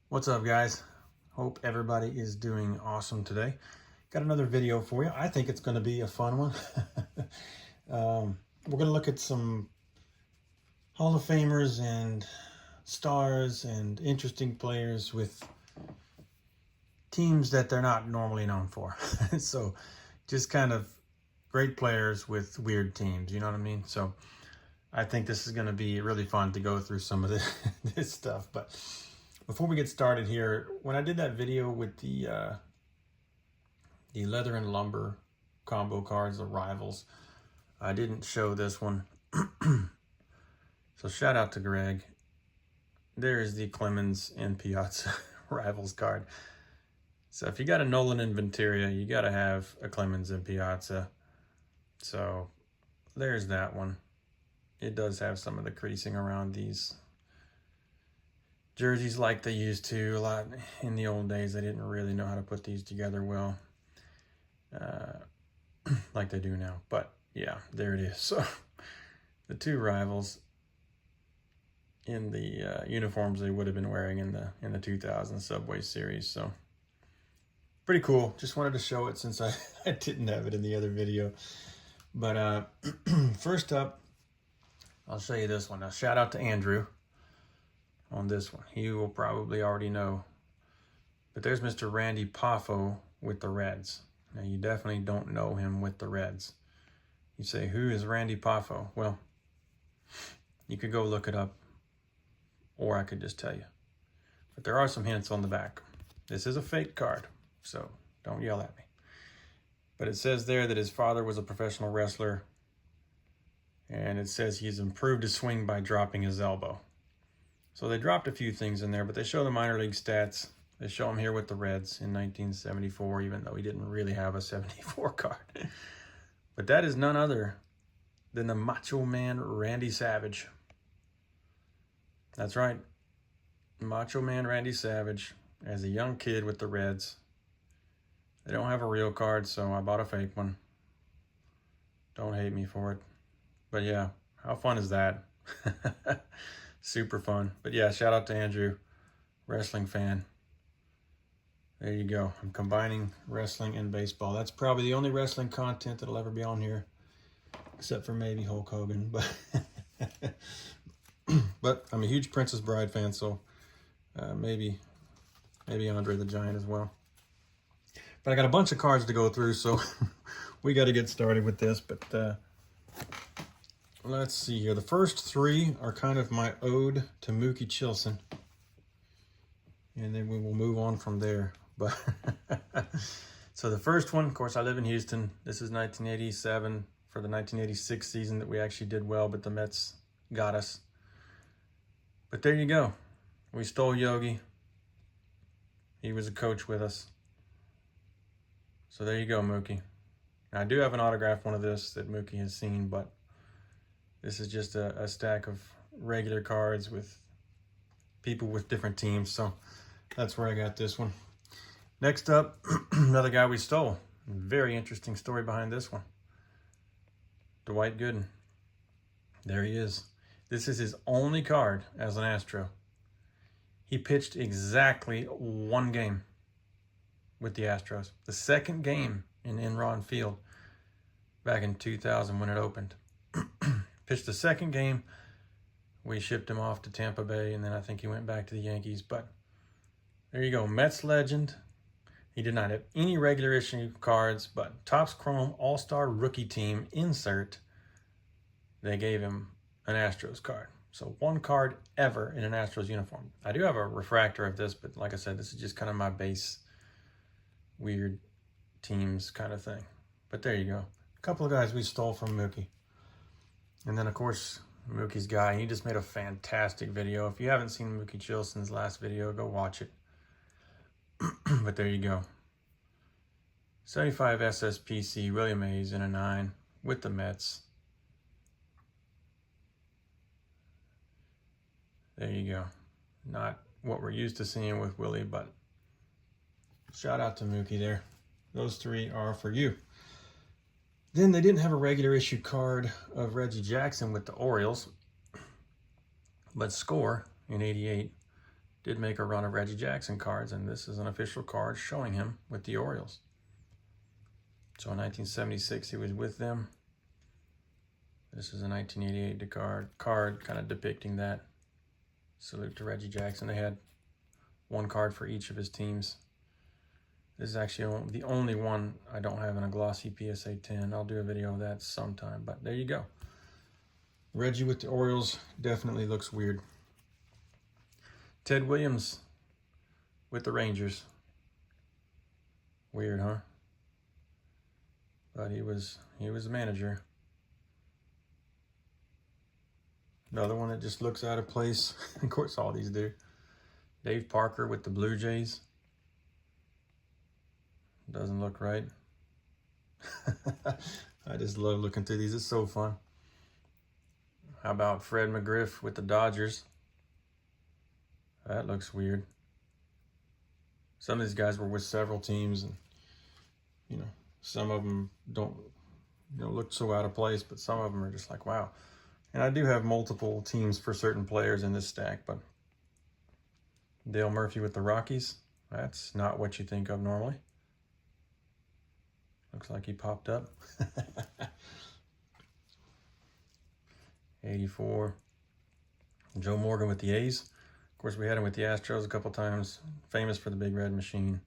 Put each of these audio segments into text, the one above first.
What's up, guys? Hope everybody is doing awesome today. Got another video for you. I think it's going to be a fun one. We're going to look at some Hall of Famers and stars and interesting players with teams that they're not normally known for. So just kind of great players with weird teams, you know what I mean? So I think this is going to be really fun to go through some of this stuff. But before we get started here, when I did that video with the leather and lumber combo cards, the rivals, I didn't show this one. So shout out to Greg. There is the Clemens and Piazza rivals card. So if you got a Nolan and Ventura, you got to have a Clemens and Piazza. So there's that one. It does have some of the creasing around these jerseys like they used to a lot in the old days. They didn't really know how to put these together well like they do now. But yeah, there it is. So the two rivals in the uniforms they would have been wearing in the 2000 Subway Series. So pretty cool. Just wanted to show it since I didn't have it in the other video. But first up, I'll show you this one. Now, shout out to Andrew on this one. He will probably already know. But there's Mr. Randy Poffo with the Reds. Now, you definitely don't know him with the Reds. You say, who is Randy Poffo? Well, you could go look it up, or I could just tell you. But there are some hints on the back. This is a fake card, so don't yell at me. But it says there that his father was a professional wrestler, and it says he's improved his swing by dropping his elbow. So they dropped a few things in there, but they show the minor league stats. They show him here with the Reds in 1974, even though he didn't really have a 74 card. But that is none other than the Macho Man Randy Savage. That's right. Macho Man Randy Savage as a young kid with the Reds. They don't have a real card, so I bought a fake one. Don't hate me for it. But yeah, how fun is that? Super fun. But yeah, shout out to Andrew, wrestling fan. There you go. I'm combining wrestling and baseball. That's probably the only wrestling content that'll ever be on here, except for maybe Hulk Hogan. But I'm a huge Princess Bride fan, so maybe Andre the Giant as well. But I got a bunch of cards to go through, so we got to get started with this. But let's see here. The first three are kind of my ode to Mookie Chilson. And then we will move on from there. But so the first one, of course, I live in Houston. This is 1987 for the 1986 season that we actually did well, but the Mets got us. But there you go. We stole Yogi. He was a coach with us. So there you go, Mookie. Now, I do have an autographed one of this that Mookie has seen, but this is just a stack of regular cards with people with different teams. So that's where I got this one. Next up, another guy we stole. Very interesting story behind this one. Dwight Gooden. There he is. This is his only card as an Astro. He pitched exactly one game with the Astros. The second game in Enron Field back in 2000 when it opened. Pitched the second game. We shipped him off to Tampa Bay, and then I think he went back to the Yankees. But there you go, Mets legend. He did not have any regular issue cards, but Topps Chrome All-Star Rookie Team insert, they gave him an Astros card. So one card ever in an Astros uniform. I do have a refractor of this, but like I said, this is just kind of my base weird teams kind of thing. But there you go. A couple of guys we stole from Mookie. And then, of course, Mookie's guy. He just made a fantastic video. If you haven't seen Mookie Chilson's last video, go watch it. But there you go. 75 SSPC, William Hayes in a 9 with the Mets. There you go. Not what we're used to seeing with Willie, but shout out to Mookie there. Those three are for you. Then they didn't have a regular issue card of Reggie Jackson with the Orioles, but Score in '88 did make a run of Reggie Jackson cards, and this is an official card showing him with the Orioles. So in 1976, he was with them. This is a 1988 card kind of depicting that. Salute to Reggie Jackson. They had one card for each of his teams. This is actually the only one I don't have in a glossy PSA 10. I'll do a video of that sometime, but there you go. Reggie with the Orioles definitely looks weird. Ted Williams with the Rangers. Weird, huh? But he was the manager. Another one that just looks out of place. Of course, all these do. Dave Parker with the Blue Jays. Doesn't look right. I just love looking through these. It's so fun. How about Fred McGriff with the Dodgers? That looks weird. Some of these guys were with several teams, and some of them don't look so out of place, but some of them are just like, wow. And I do have multiple teams for certain players in this stack, but Dale Murphy with the Rockies, that's not what you think of normally. Looks like he popped up. 84. Joe Morgan with the A's. Of course, we had him with the Astros a couple times. Famous for the Big Red Machine.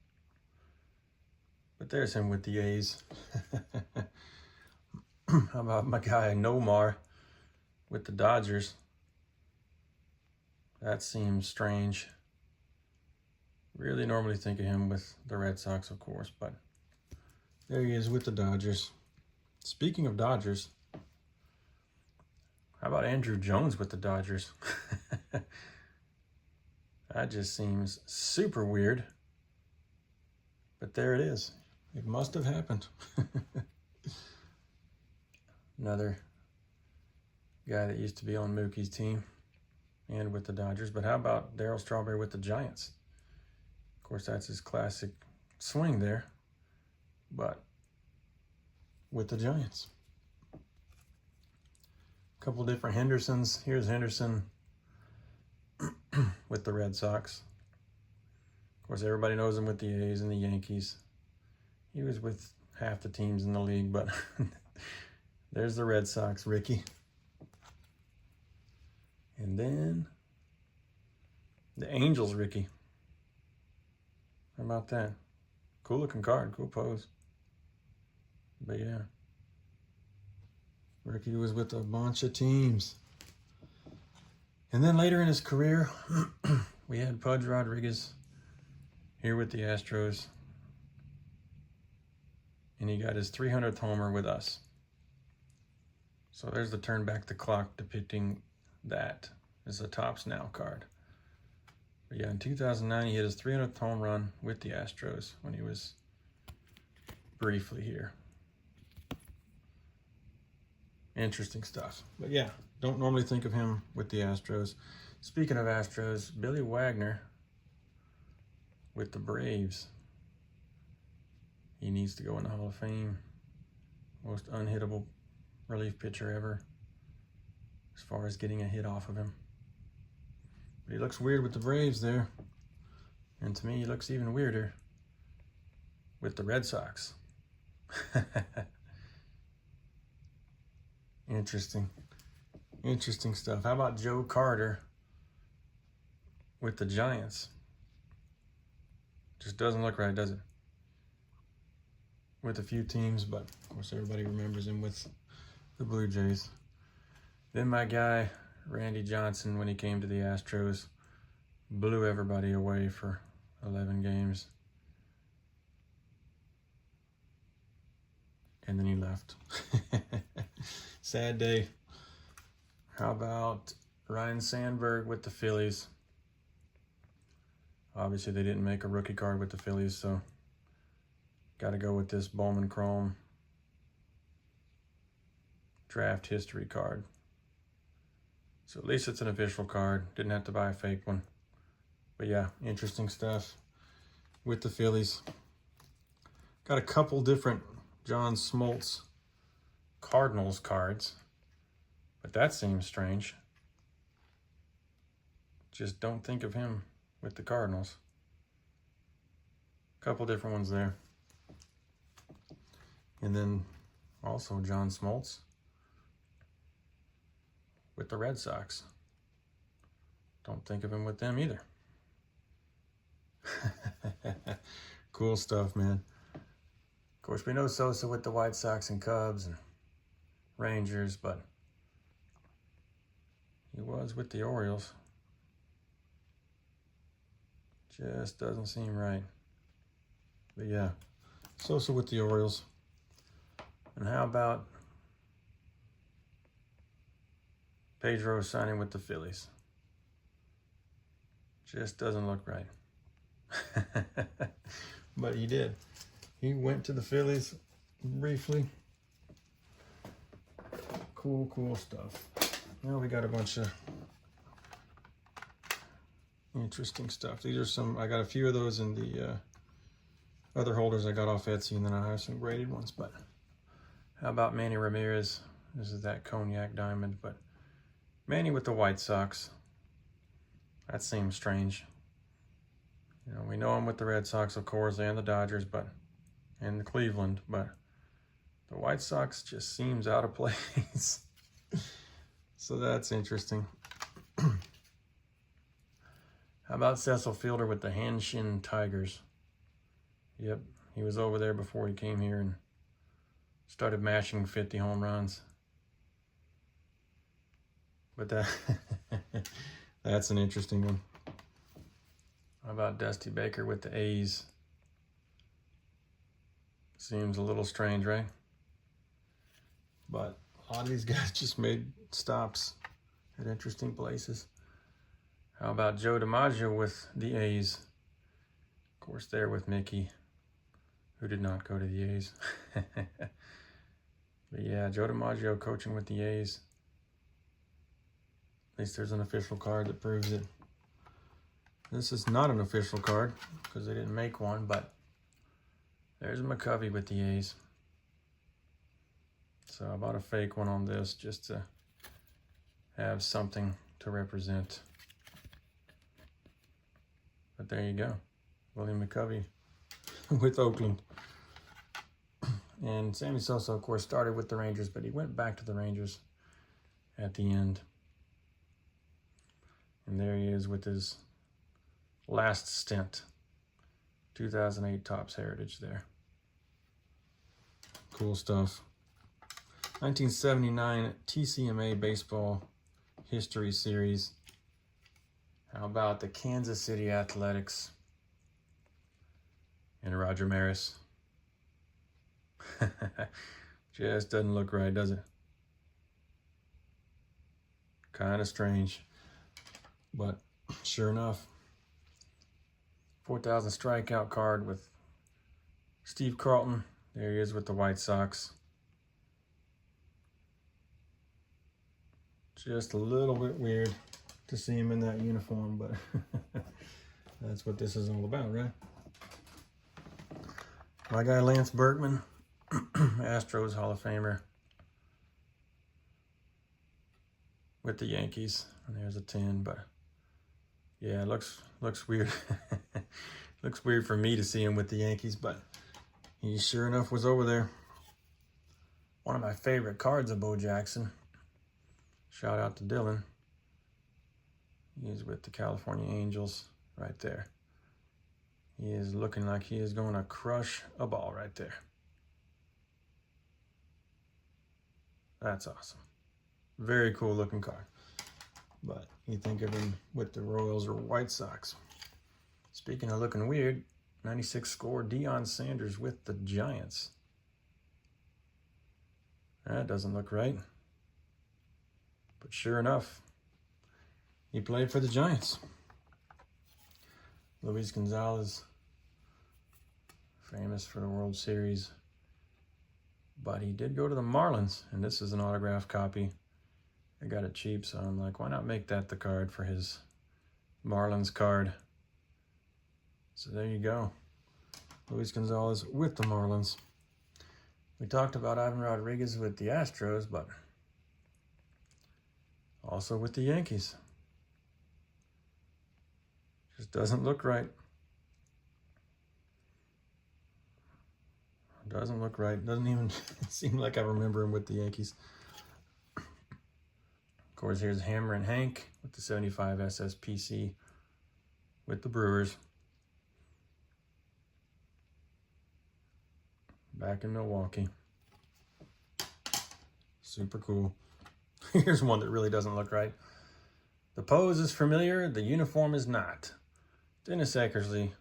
But there's him with the A's. How about my guy Nomar with the Dodgers? That seems strange. Really normally think of him with the Red Sox, of course, but there he is with the Dodgers. Speaking of Dodgers, how about Andrew Jones with the Dodgers? That just seems super weird. But there it is. It must have happened. Another guy that used to be on Mookie's team and with the Dodgers. But how about Darryl Strawberry with the Giants? Of course, that's his classic swing there, but with the Giants. A couple different Hendersons. Here's Henderson with the Red Sox. Of course, everybody knows him with the A's and the Yankees. He was with half the teams in the league, but there's the Red Sox, Ricky. And then the Angels, Ricky. How about that? Cool looking card, cool pose. But yeah, Ricky was with a bunch of teams. And then later in his career, we had Pudge Rodriguez here with the Astros. And he got his 300th homer with us. So there's the turn back the clock depicting that as a Topps Now card. But yeah, in 2009, he hit his 300th home run with the Astros when he was briefly here. Interesting stuff. But yeah, don't normally think of him with the Astros. Speaking of Astros, Billy Wagner with the Braves. He needs to go in the Hall of Fame. Most unhittable relief pitcher ever as far as getting a hit off of him. But he looks weird with the Braves there. And to me, he looks even weirder with the Red Sox. Interesting. Interesting stuff. How about Joe Carter with the Giants? Just doesn't look right, does it? With a few teams, but of course everybody remembers him with the Blue Jays. Then my guy, Randy Johnson, when he came to the Astros, blew everybody away for 11 games. And then he left. Sad day. How about Ryan Sandberg with the Phillies? Obviously, they didn't make a rookie card with the Phillies, so got to go with this Bowman Chrome draft history card. So at least it's an official card. Didn't have to buy a fake one. But yeah, interesting stuff with the Phillies. Got a couple different John Smoltz Cardinals cards, but that seems strange. Just don't think of him with the Cardinals. A couple different ones there. And then also John Smoltz with the Red Sox. Don't think of him with them either. Cool stuff, man. Of course, we know Sosa with the White Sox and Cubs and Rangers, but he was with the Orioles. Just doesn't seem right. But yeah, Sosa with the Orioles. And how about Pedro signing with the Phillies? Just doesn't look right. But he did. He went to the Phillies briefly. Cool stuff. Now we got a bunch of interesting stuff. These are some, I got a few of those in the other holders I got off Etsy, and then I have some graded ones. But how about Manny Ramirez? This is that cognac diamond, but Manny with the White Sox. That seems strange. You know, we know him with the Red Sox, of course, and the Dodgers, and the Cleveland, but the White Sox just seems out of place. So that's interesting. How about Cecil Fielder with the Hanshin Tigers? Yep, he was over there before he came here and started mashing 50 home runs. But that's an interesting one. How about Dusty Baker with the A's? Seems a little strange, right? But a lot of these guys just made stops at interesting places. How about Joe DiMaggio with the A's? Of course, there with Mickey, who did not go to the A's. But yeah, Joe DiMaggio coaching with the A's. At least there's an official card that proves it. This is not an official card because they didn't make one, but there's McCovey with the A's. So I bought a fake one on this just to have something to represent. But there you go. William McCovey with Oakland. And Sammy Sosa, of course, started with the Rangers, but he went back to the Rangers at the end. And there he is with his last stint. 2008 Topps Heritage there. Cool stuff. 1979 TCMA Baseball History Series. How about the Kansas City Athletics and Roger Maris? Just doesn't look right, does it? Kind of strange. But sure enough, 4,000 strikeout card with Steve Carlton. There he is with the White Sox. Just a little bit weird to see him in that uniform, but that's what this is all about, right? My guy Lance Berkman, Astros Hall of Famer, with the Yankees. And there's a 10, but yeah, it looks weird. Looks weird for me to see him with the Yankees, but he sure enough was over there. One of my favorite cards of Bo Jackson. Shout out to Dylan. He's with the California Angels right there. He is looking like he is going to crush a ball right there. That's awesome. Very cool looking card. But you think of him with the Royals or White Sox. Speaking of looking weird, 96 score Deion Sanders with the Giants. That doesn't look right. But sure enough, he played for the Giants. Luis Gonzalez, famous for the World Series. But he did go to the Marlins, and this is an autographed copy. I got it cheap, so I'm like, why not make that the card for his Marlins card? So there you go. Luis Gonzalez with the Marlins. We talked about Ivan Rodriguez with the Astros, but also with the Yankees. Just doesn't look right. Doesn't look right. Doesn't even seem like I remember him with the Yankees. Of course, here's Hammer and Hank with the 75 SSPC with the Brewers. Back in Milwaukee. Super cool. Here's one that really doesn't look right. The pose is familiar, the uniform is not. Dennis Eckersley,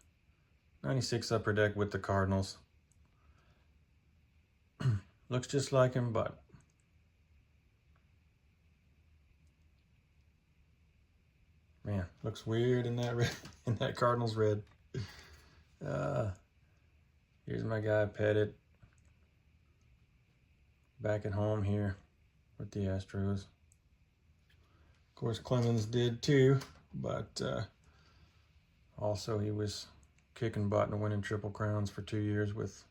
96 Upper Deck with the Cardinals. Looks just like him, but man, looks weird in that red, in that Cardinals red. Here's my guy Pettit, back at home here with the Astros. Of course, Clemens did too, but also he was kicking butt and winning Triple Crowns for 2 years with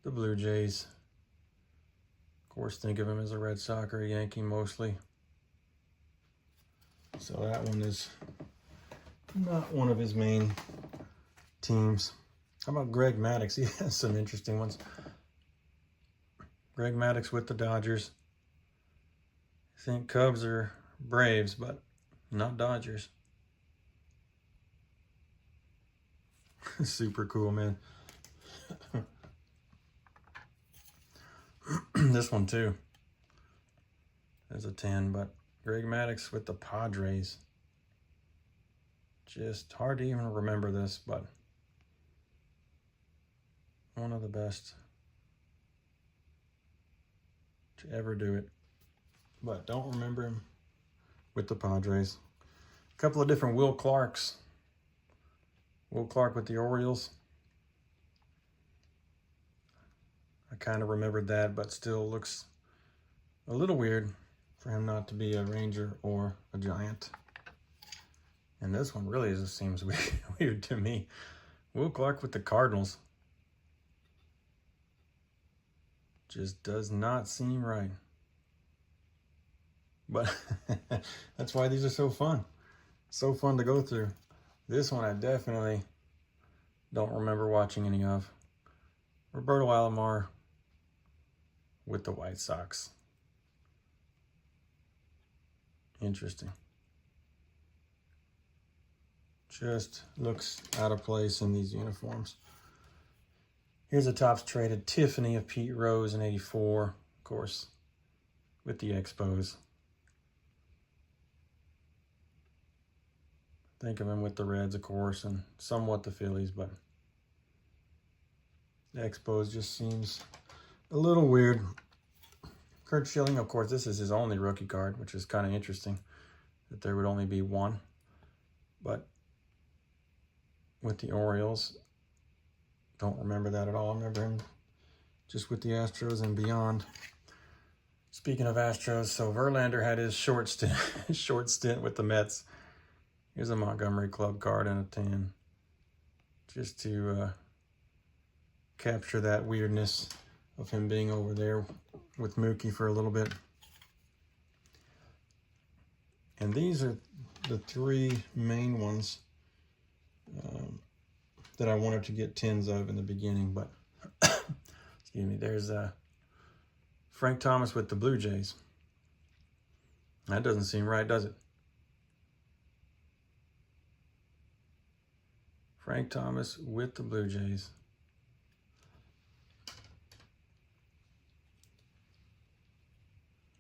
the Blue Jays. Of course, think of him as a Red Sox or a Yankee mostly. So that one is not one of his main teams. How about Greg Maddux? He has some interesting ones. Greg Maddux with the Dodgers. I think Cubs or Braves, but not Dodgers. Super cool, man. This one too. There's a 10, but Greg Maddux with the Padres. Just hard to even remember this, but one of the best to ever do it. But don't remember him with the Padres. A couple of different Will Clarks. Will Clark with the Orioles. I kind of remembered that, but still looks a little weird for him not to be a Ranger or a Giant. And this one really just seems weird to me. Will Clark with the Cardinals. Just does not seem right. But that's why these are so fun. So fun to go through. This one I definitely don't remember watching any of. Roberto Alomar with the White Sox. Interesting. Just looks out of place in these uniforms. Here's a Topps traded Tiffany of Pete Rose in '84, of course, with the Expos. Think of him with the Reds, of course, and somewhat the Phillies, but the Expos just seems a little weird. Curt Schilling, of course, this is his only rookie card, which is kind of interesting that there would only be one. But with the Orioles, don't remember that at all. I remember him just with the Astros and beyond. Speaking of Astros, so Verlander had his short stint with the Mets. Here's a Montgomery Club card and a 10. Just to capture that weirdness of him being over there with Mookie for a little bit. And these are the three main ones that I wanted to get 10s of in the beginning, but excuse me, there's Frank Thomas with the Blue Jays. That doesn't seem right, does it? Frank Thomas with the Blue Jays.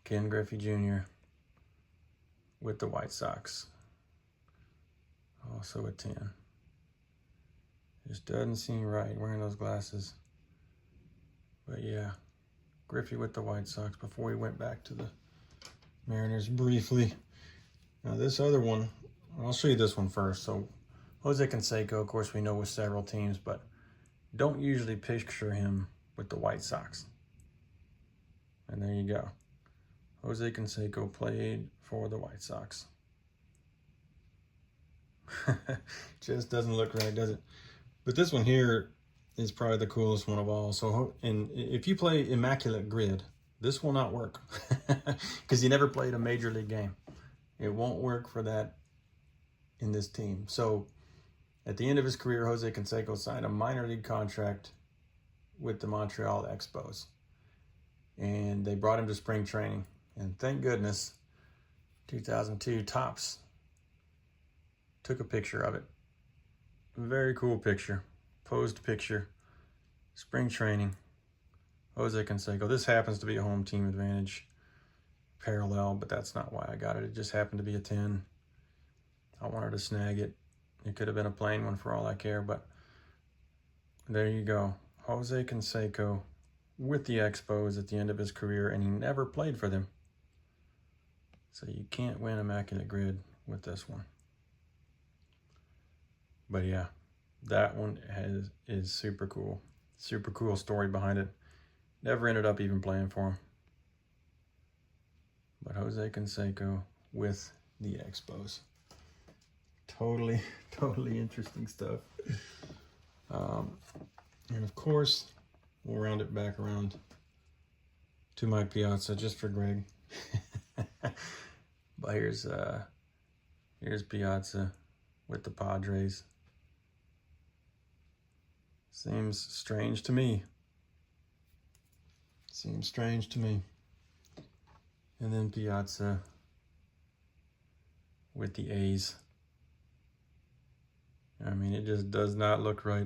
Ken Griffey Jr. with the White Sox. Also a 10. Just doesn't seem right wearing those glasses. But yeah, Griffey with the White Sox before he went back to the Mariners briefly. Now this other one, I'll show you this one first. So Jose Canseco, of course, we know with several teams, but don't usually picture him with the White Sox. And there you go. Jose Canseco played for the White Sox. Just doesn't look right, does it? But this one here is probably the coolest one of all. So, and if you play Immaculate Grid, this will not work because you never played a major league game. It won't work for that in this team. So At the end of his career, Jose Canseco signed a minor league contract with the Montreal Expos. And they brought him to spring training. And thank goodness, 2002 Topps took a picture of it. Very cool picture. Posed picture. Spring training. Jose Canseco. This happens to be a home team advantage parallel, but that's not why I got it. It just happened to be a 10. I wanted to snag it. It could have been a plain one for all I care, but there you go. Jose Canseco with the Expos at the end of his career, and he never played for them. So you can't win Immaculate Grid with this one. But yeah, that one is super cool. Super cool story behind it. Never ended up even playing for him. But Jose Canseco with the Expos. Totally interesting stuff. And of course, we'll round it back around to Mike Piazza just for Greg. But here's Piazza with the Padres. Seems strange to me. Seems strange to me. And then Piazza with the A's. I mean, it just does not look right.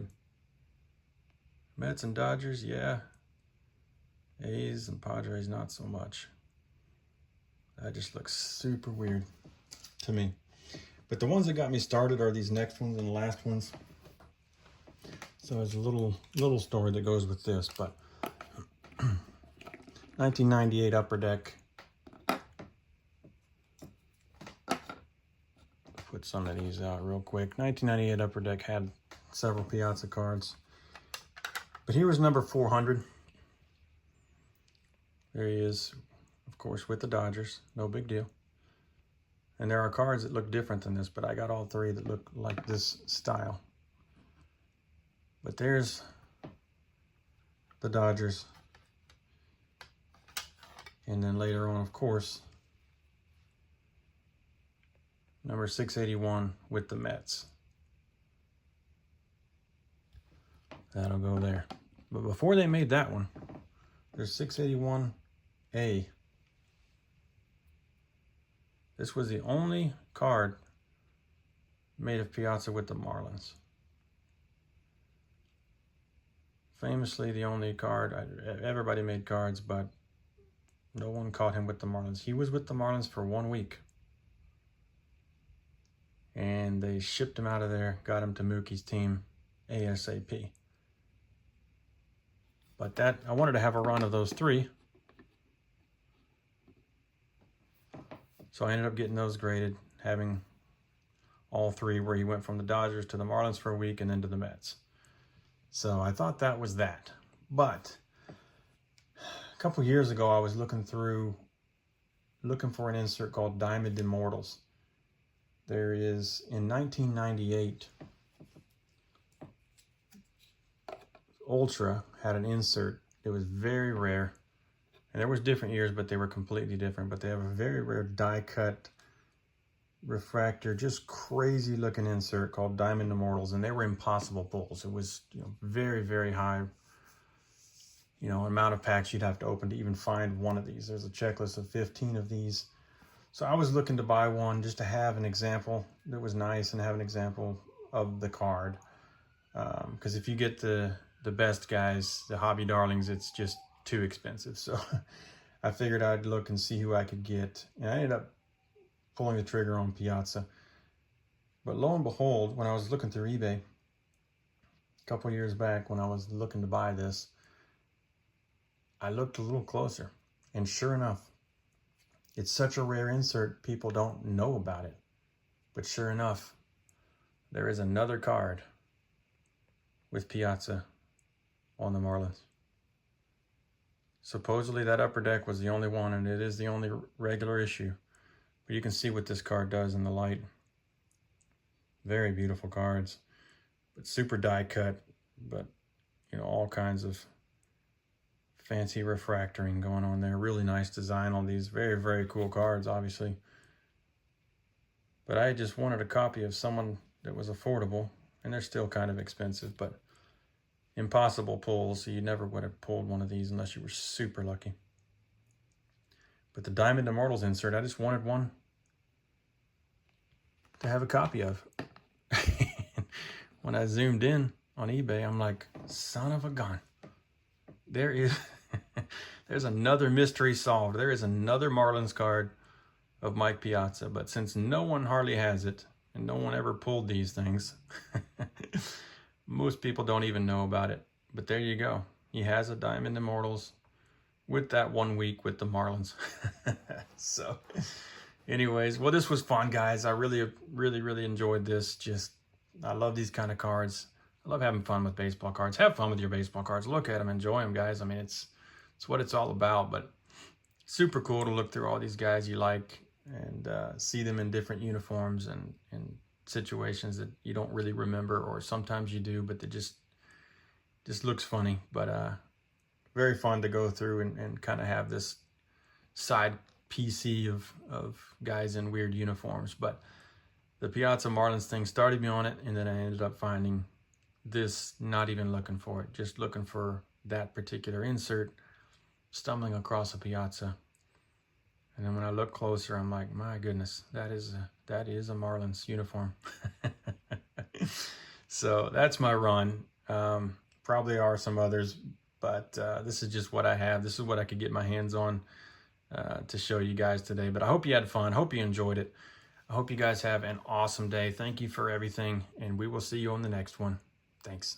Mets and Dodgers, yeah. A's and Padres, not so much. That just looks super weird to me. But the ones that got me started are these next ones and the last ones. So there's a little story that goes with this, but 1998 Upper Deck. Put some of these out real quick. 1998 Upper Deck had several Piazza cards. But here was number 400. There he is, of course, with the Dodgers. No big deal. And there are cards that look different than this, but I got all three that look like this style. But there's the Dodgers. And then later on, of course, number 681 with the Mets. That'll go there. But before they made that one, there's 681A. This was the only card made of Piazza with the Marlins. Famously the only card. Everybody made cards, but no one caught him with the Marlins. He was with the Marlins for 1 week. And they shipped him out of there, got him to Mookie's team ASAP. But that, I wanted to have a run of those three. So I ended up getting those graded, having all three where he went from the Dodgers to the Marlins for a week and then to the Mets. So I thought that was that. But a couple years ago, I was looking for an insert called Diamond Immortals. There is, in 1998, Ultra had an insert. It was very rare. And there was different years, but they were completely different. But they have a very rare die-cut refractor, just crazy looking insert called Diamond Immortals. And they were impossible pulls. It was, very, very high, amount of packs you'd have to open to even find one of these. There's a checklist of 15 of these. So I was looking to buy one just to have an example that was nice and have an example of the card. Because if you get the best guys, the hobby darlings, it's just too expensive. So I figured I'd look and see who I could get. And I ended up pulling the trigger on Piazza. But lo and behold, when I was looking through eBay a couple years back when I was looking to buy this, I looked a little closer. And sure enough, it's such a rare insert, people don't know about it. But sure enough, there is another card with Piazza on the Marlins. Supposedly that Upper Deck was the only one, and it is the only regular issue. But you can see what this card does in the light. Very beautiful cards, but super die cut, but all kinds of fancy refractoring going on there. Really nice design on these. Very, very cool cards, obviously. But I just wanted a copy of someone that was affordable, and they're still kind of expensive, but impossible pulls. So you never would have pulled one of these unless you were super lucky. But the Diamond Immortals insert, I just wanted one to have a copy of. When I zoomed in on eBay, I'm like, son of a gun. There's another mystery solved. There is another Marlins card of Mike Piazza, but since no one hardly has it, and no one ever pulled these things, most people don't even know about it. But there you go. He has a Diamond Immortals with that 1 week with the Marlins. So anyways, well, this was fun, guys. I really enjoyed this. I love these kind of cards. I love having fun with baseball cards. Have fun with your baseball cards. Look at them, enjoy them, guys. I mean, it's what it's all about. But super cool to look through all these guys you like and see them in different uniforms and situations that you don't really remember, or sometimes you do, but they just looks funny. But very fun to go through and kind of have this side PC of guys in weird uniforms. But the Piazza Marlins thing started me on it, and then I ended up finding this, not even looking for it, just looking for that particular insert, stumbling across a Piazza. And then when I look closer, I'm like, my goodness, that is a Marlins uniform. So that's my run. Probably are some others, but this is just what I have. This is what I could get my hands on to show you guys today. But I hope you had fun. Hope you enjoyed it. I hope you guys have an awesome day. Thank you for everything, and we will see you on the next one. Thanks.